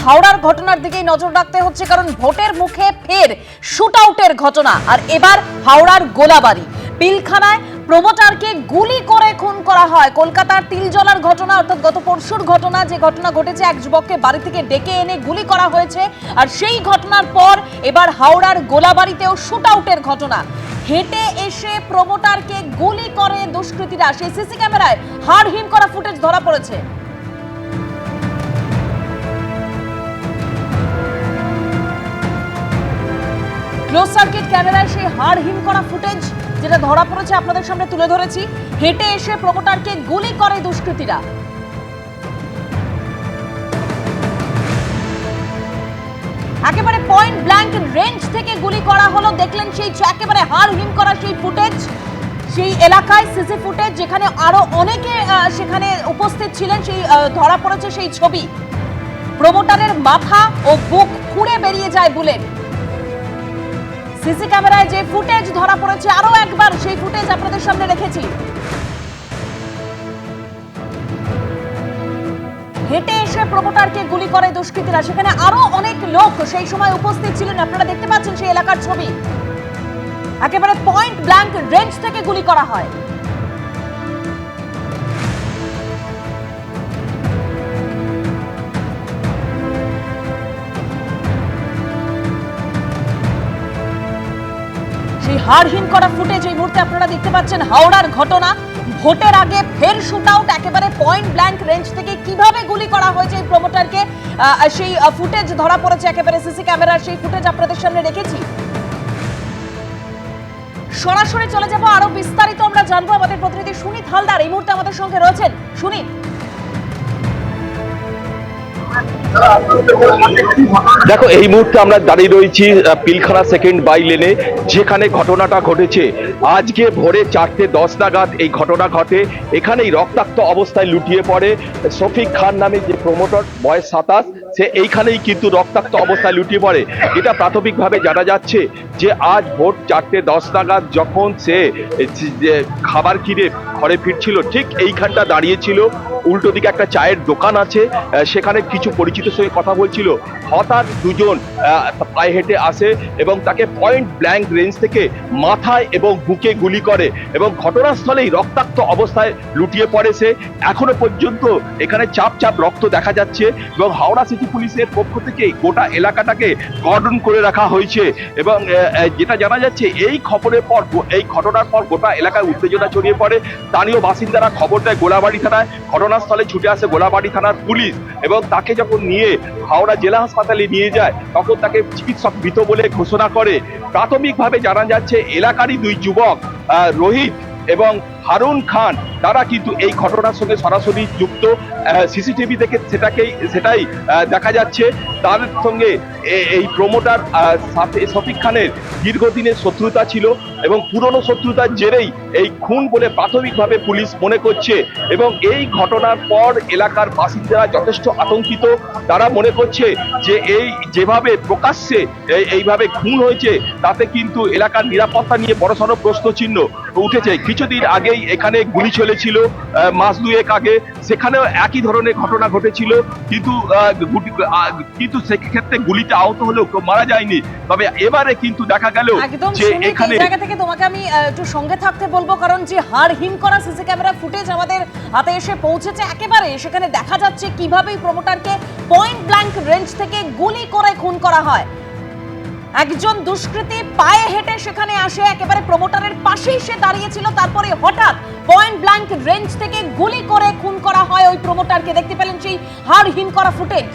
হাওড়ার ঘটনার দিকেই নজর রাখতে হচ্ছে, কারণ ভোটের মুখে ফের শুট আউটের ঘটনা। আর এবার হাওড়ার গোলাবাড়ি পিলখানায় প্রমোটারকে গুলি করে খুন করা হয়। কলকাতার তিলজলার ঘটনা, অর্থাৎ গত পরশুর ঘটনা, যে ঘটনা ঘটেছে, এক যুবককে বাড়ি থেকে ডেকে এনে গুলি করা হয়েছে। আর সেই ঘটনার পর এবার হাওড়ার গোলাবাড়িতেও শুট আউটের ঘটনা। হেঁটে এসে প্রমোটারকে গুলি করে দুষ্কৃতীরা। সেই সিসি ক্যামেরায় হাড়হিম করা ফুটেজ ধরা পড়েছে। ক্লোজ সার্কিট ক্যামেরায় সেই হাড়হিম করা ফুটেজ যেটা ধরা পড়েছে আপনাদের সামনে তুলে ধরেছি। হেঁটে এসে প্রমোটারকে গুলি করে দুষ্কৃতীরা। একেবারে পয়েন্ট ব্ল্যাঙ্ক রেঞ্জ থেকে গুলি করা হলো। দেখলেন সেই একেবারে হাড়হিম করা সেই ফুটেজ, সেই এলাকায় সিসি ফুটেজ, যেখানে আরো অনেকে সেখানে উপস্থিত ছিলেন। সেই ধরা পড়েছে সেই ছবি। প্রমোটারের মাথা ও বুক ফুঁড়ে বেরিয়ে যায় বুলেট। সিসি ক্যামেরায় যে ফুটেজ ধরা পড়েছে, আরো একবার সেই ফুটেজ আপনাদের সামনে রেখেছি। হেঁটে এসে প্রমোটারকে গুলি করে দুষ্কৃতীরা। সেখানে আরো অনেক লোক সেই সময় উপস্থিত ছিলেন। আপনারা দেখতে পাচ্ছেন সেই এলাকার ছবি। একেবারে পয়েন্ট ব্ল্যাঙ্ক রেঞ্জ থেকে গুলি করা হয়। সেই হাড়হিম করা ফুটেজ এই মুহূর্তে আপনারা দেখতে পাচ্ছেন। হাওড়ার ঘটনা, ভোটের আগে ফের শুট আউট। একেবারে পয়েন্ট ব্ল্যাঙ্ক রেঞ্জ থেকে কিভাবে গুলি করা হয়েছে এই প্রমোটারকে, সেই ফুটেজ ধরা পড়েছে। একেবারে সিসি ক্যামেরার সেই ফুটেজ আপনাদের সামনে রেখেছি। সরাসরি চলে যাব, আরো বিস্তারিত আমরা জানবো। আমাদের প্রতিনিধি সুনীত হালদার এই মুহূর্তে আমাদের সঙ্গে রয়েছেন। সুনীত, দেখো, এই মুহূর্তে আমরা দাঁড়িয়ে রয়েছি পিলখানা সেকেন্ড বাই লেনে, যেখানে ঘটনাটা ঘটেছে। আজকে ভোরে 4:10 নাগাদ এই ঘটনা ঘটে। এখানেই রক্তাক্ত অবস্থায় লুটিয়ে পড়ে শফিক খান নামে যে প্রমোটর, বয়স 27। সে এইখানেই কিন্তু রক্তাক্ত অবস্থায় লুটিয়ে পড়ে। এটা প্রাথমিকভাবে জানা যাচ্ছে যে আজ ভোর 4:10 নাগাদ যখন সে খাবার কিনে ঘরে ফিরছিল, ঠিক এইখানটা দাঁড়িয়েছিল। উল্টো দিকে একটা চায়ের দোকান আছে, সেখানে কিছু পরিচিতের সঙ্গে কথা বলছিল। হঠাৎ দুজন পায়ে হেঁটে আসে এবং তাকে পয়েন্ট ব্ল্যাঙ্ক রেঞ্জ থেকে মাথায় এবং বুকে গুলি করে এবং ঘটনাস্থলেই রক্তাক্ত অবস্থায় লুটিয়ে পড়ে সে। এখনো পর্যন্ত এখানে চাপ চাপ রক্ত দেখা যাচ্ছে এবং হাওড়া সিটি পুলিশের পক্ষ থেকে গোটা এলাকাটাকে কর্ডন করে রাখা হয়েছে। এবং যেটা জানা যাচ্ছে, এই খবরের পর, এই ঘটনার পর গোটা এলাকায় উত্তেজনা ছড়িয়ে পড়ে। স্থানীয় বাসিন্দারা খবর দেয় গোলাবাড়ি থানায়। ঘটনাস্থলে ছুটে আসে গোলাবাড়ি থানার পুলিশ এবং তাকে যখন নিয়ে হাওড়া জেলা হাসপাতালে নিয়ে যায়, তখন তাকে চিকিৎসক মৃত বলে ঘোষণা করে। প্রাথমিকভাবে জানা যাচ্ছে এলাকারই দুই যুবক, রোহিত এবং হারুন খান, তারা কিন্তু এই ঘটনার সঙ্গে সরাসরি যুক্ত। সিসিটিভি থেকে সেটাই দেখা যাচ্ছে। তার সঙ্গে এই প্রমোটার শফিক খানের দীর্ঘদিনের শত্রুতা ছিল এবং পুরনো শত্রুতার জেরেই এই খুন বলে প্রাথমিকভাবে পুলিশ মনে করছে। এবং এই ঘটনার পর এলাকার বাসিন্দারা যথেষ্ট আতঙ্কিত। তারা মনে করছে যে এই যেভাবে প্রকাশ্যে এইভাবে খুন হয়েছে, তাতে কিন্তু এলাকার নিরাপত্তা নিয়ে বড়সড় প্রশ্নচিহ্ন উঠেছে। কিছুদিন আগেই এখানে গুলি চলেছিল, মাস দুয়েক আগে, সেখানেও একই ধরনের ঘটনা ঘটেছিল। কিন্তু সেক্ষেত্রে গুলিতে আহত হলেও কেউ মারা যায়নি। তবে এবারে কিন্তু দেখা গেল যে এখানে জায়গা থেকে তোমাকে আমি একটু সঙ্গে থাকতে বলবো, কারণ যে হাড়হিম করা সিসি ক্যামেরা ফুটেজ আমাদের হাতে এসে পৌঁছেছে, একেবারে সেখানে দেখা যাচ্ছে কিভাবে প্রমোটারকে পয়েন্ট ব্ল্যাঙ্ক রেঞ্জ থেকে গুলি করে খুন করা হয়। একজন দুষ্কৃতী পায়ে হেঁটে সেখানে আসে, একেবারে প্রমোটারের পাশেই সে দাঁড়িয়েছিল। তারপরে হঠাৎ পয়েন্ট ব্ল্যাঙ্ক রেঞ্জ থেকে গুলি করে খুন করা হয় ওই প্রমোটারকে। দেখতে পেলেন সেই হাড়হিম করা ফুটেজ।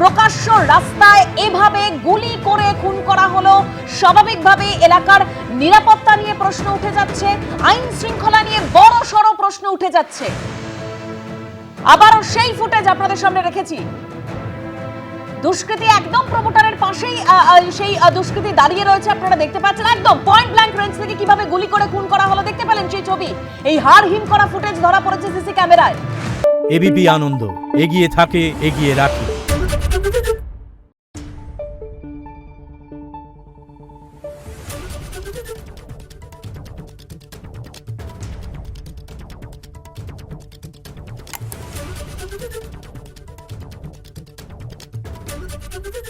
প্রকাশ্য রাস্তায় এভাবে গুলি করে খুন করা হলো। স্বাভাবিকভাবে এলাকার নিরাপত্তা নিয়ে প্রশ্ন উঠে যাচ্ছে, আইন শৃঙ্খলা নিয়ে বড় সড় প্রশ্ন উঠে যাচ্ছে। আবারও সেই ফুটেজ আপনাদের সামনে রেখেছি। দুষ্কৃতী একদম প্রমোটারের পাশেই সেই দুষ্কৃতী দাঁড়িয়ে রয়েছে, আপনারা দেখতে পাচ্ছেন। একদম পয়েন্ট ব্ল্যাঙ্ক রেঞ্জ থেকে কিভাবে গুলি করে খুন করা হলো দেখতে পেলেন সেই ছবি। এই হাড়হিম করা ফুটেজ ধরা পড়েছে সিসি ক্যামেরায়। এবিপি আনন্দ, এগিয়ে থাকে, এগিয়ে রাখে। দেখুন